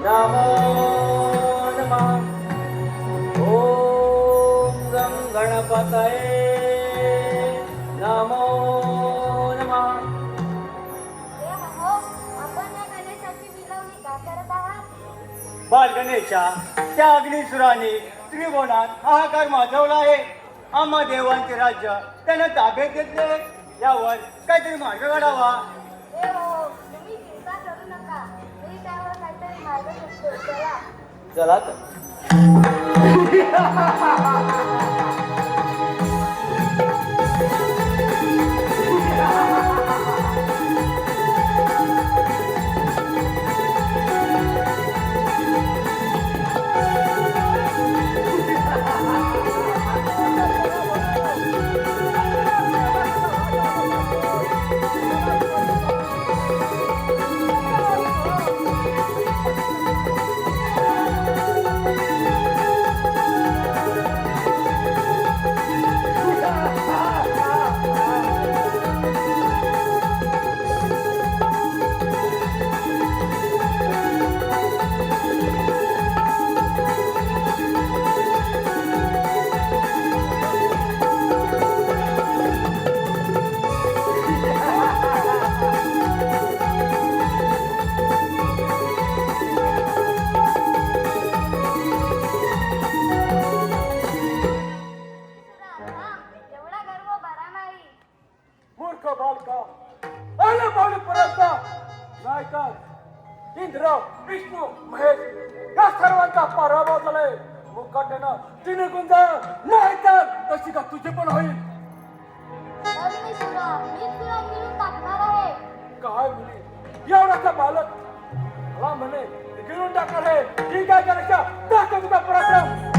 नमो नमः. ओम गं गणपतये नमो नमः. आपण या गणेशाची मिरवणूक का करत आहात? बाल गणेशा त्या अग्निसुराने त्रिभुवनात हाहाकार माजवला आहे. आम्हा देवांचे राज्य त्यानं ताब्यात घेतले. यावर काहीतरी मार्ग काढावा. तुम्ही चिंता करू नका, मी त्यावर काहीतरी मार्ग शोधतो. चला. चला तर. एवढा गर्व बरा नाही. मूर्ख बालका आला बाळू परतला नायकर इंद्र विष्णू महेश या सर्वांचा पराभव झालाय. मुकाट्यानं तिने गुंजा नाही तर तशी का तुझे पण होईल. अग्निसुरा, मी तुला गिळून टाकणार आहे. काय म्हणे एवढाचा बालक मला म्हणे गिळून टाकणार आहे. ठीक आहे गणेशा दाखव तुझा पराक्रम.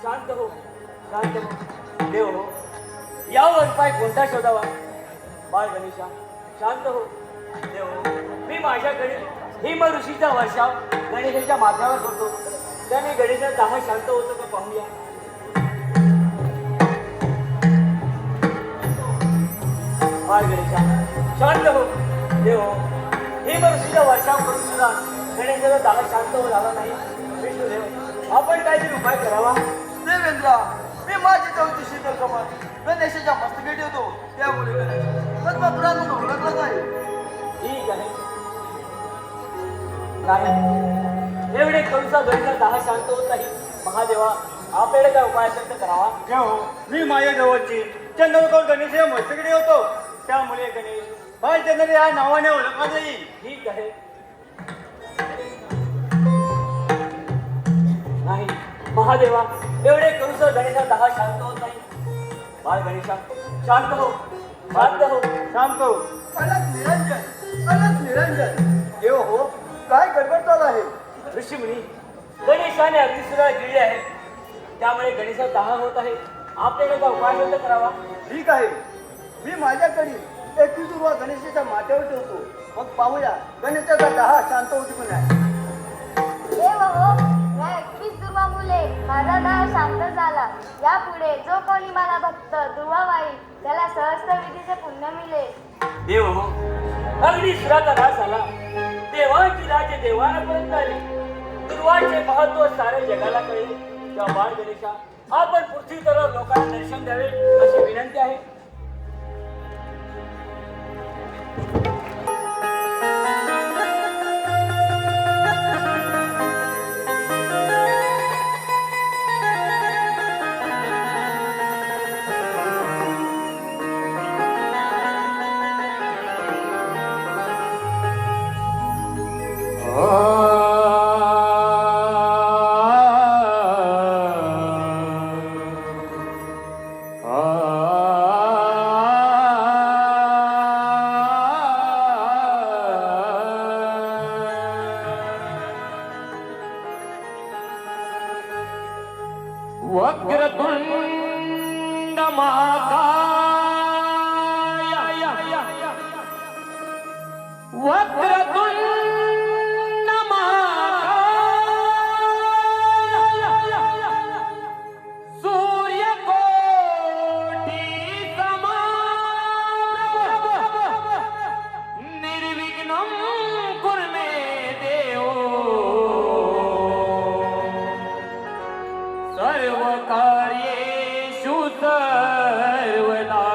शांत हो, शांत हो. देव हो, यावर उपाय कोणता शोधावा? बाळ गणेशा शांत हो. देव हो, मी माझ्याकडे हिम ऋषीचा वर्षाव गणेशाच्या माथ्यावर करतो. त्याने गणेशा दाह शांत होतो का पाहूया. बाळ गणेशा शांत हो. देव हो, हिम ऋषीचा वर्षाव करून सुद्धा गणेशाचा दाह शांत हो झाला नाही. विष्णुदेव आपण काहीतरी उपाय करावा. देवेंद्र, मी माझी चौथी शीतल कमल गणेशाच्या मस्तकी ठेवतो. त्यामुळे गणेश पद्मपुरातून ओळखला जाईल. ठीक आहे. नाही एवढे कंसा घडीचा 10 शांत होत नाही. महादेवा आपल्याला काय उपाय असेल तर करावा. हो मी माझ्या जवळची चंद्रकोर गणेश या मस्तकडे होतो. त्यामुळे गणेश बालचंद्र या नावाने ओळखला जाईल. ठीक आहे. नाही महादेवा एवढे कंस गणेशा 10 शांत होत नाही. बाळ गणेशा शांत हो, शांत हो. सांगतो अलग निरंजन देव हो, काय गडबड चालू आहे? ऋषीमुनी गणेशाने अग्निसुरा गिळले आहे. त्यामुळे गणेशा 10 होत आहे. आपल्याला काय उपाय असेल तर करावा. ठीक आहे, मी माझ्याकडे 21 दुर्वा गणेशाच्या माथ्यावर ठेवतो. मग पाहूया गणेशाचा 10 शांत होती पण आहे. देव हो, या 21 दुर्वा मुले माझा दाह शांत झाला. यापुढे जो कोणी मला भक्त दुर्वा वाईल त्याला सहस्त्र विधीचे पुण्य मिळेल. देव हो अग्निसुराचा ऱ्हास झाला. देवांची राज्य देवांपर्यंत आली. दुर्वाचे महत्व सारे जगाला कळले. तेव्हा बाळ गणेशा आपण पृथ्वीवर लोकांना दर्शन द्यावे अशी विनंती आहे. वक्रतुंड महाकाय वक्रतुंड महाकाय सूर्यकोटी समप्रभ निर्विघ्नं कुरु मे देव सर्व कार्येषु सर्वदा.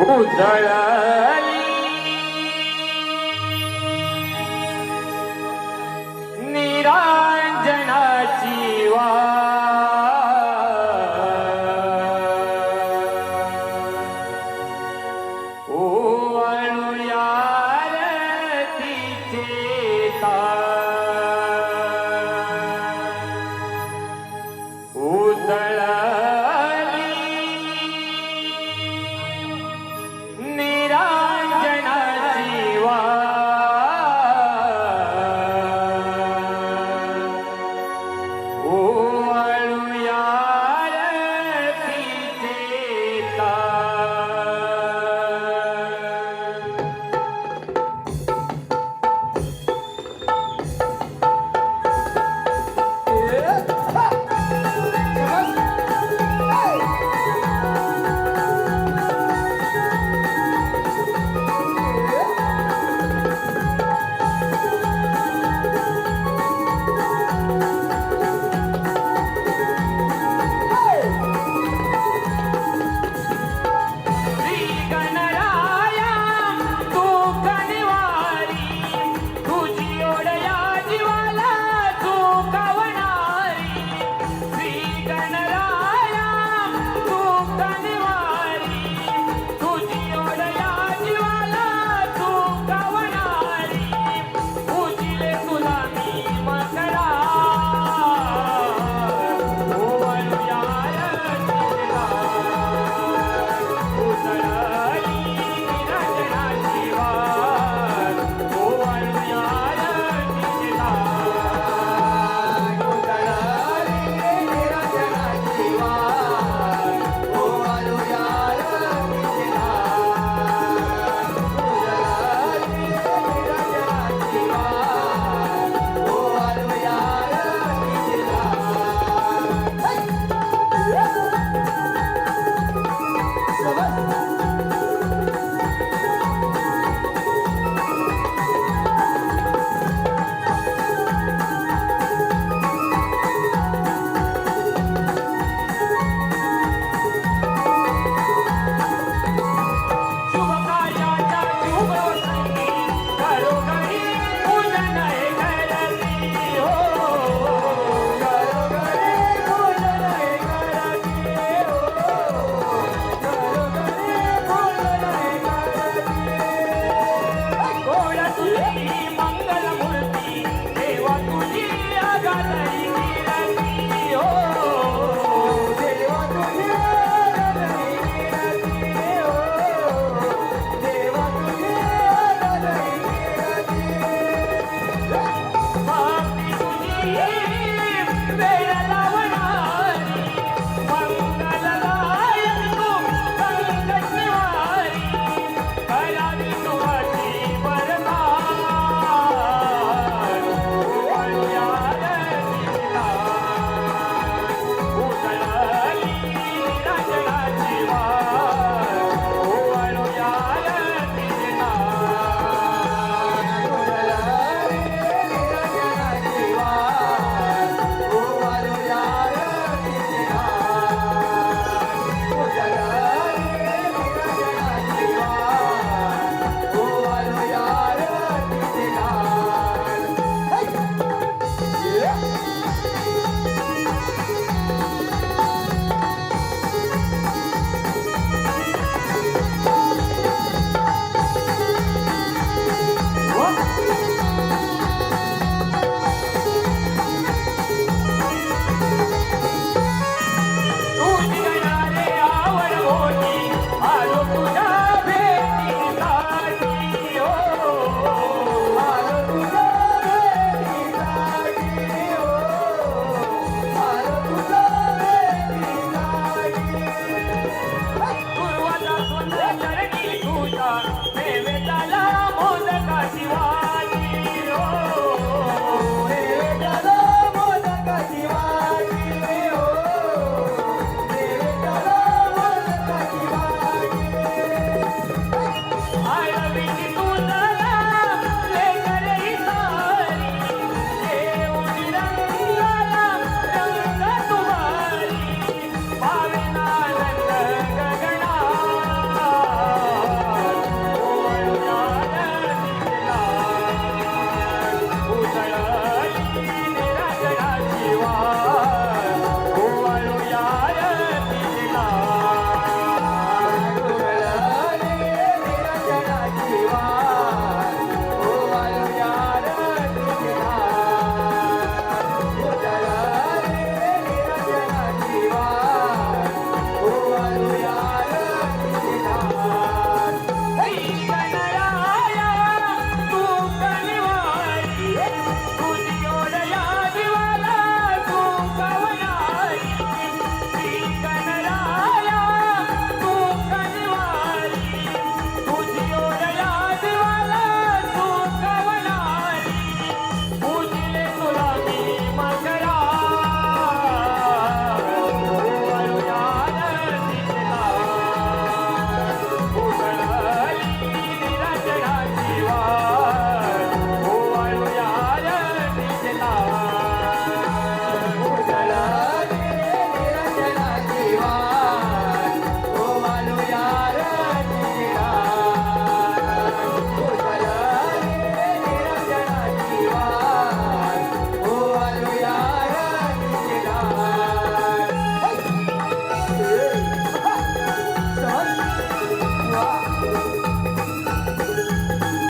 उजळली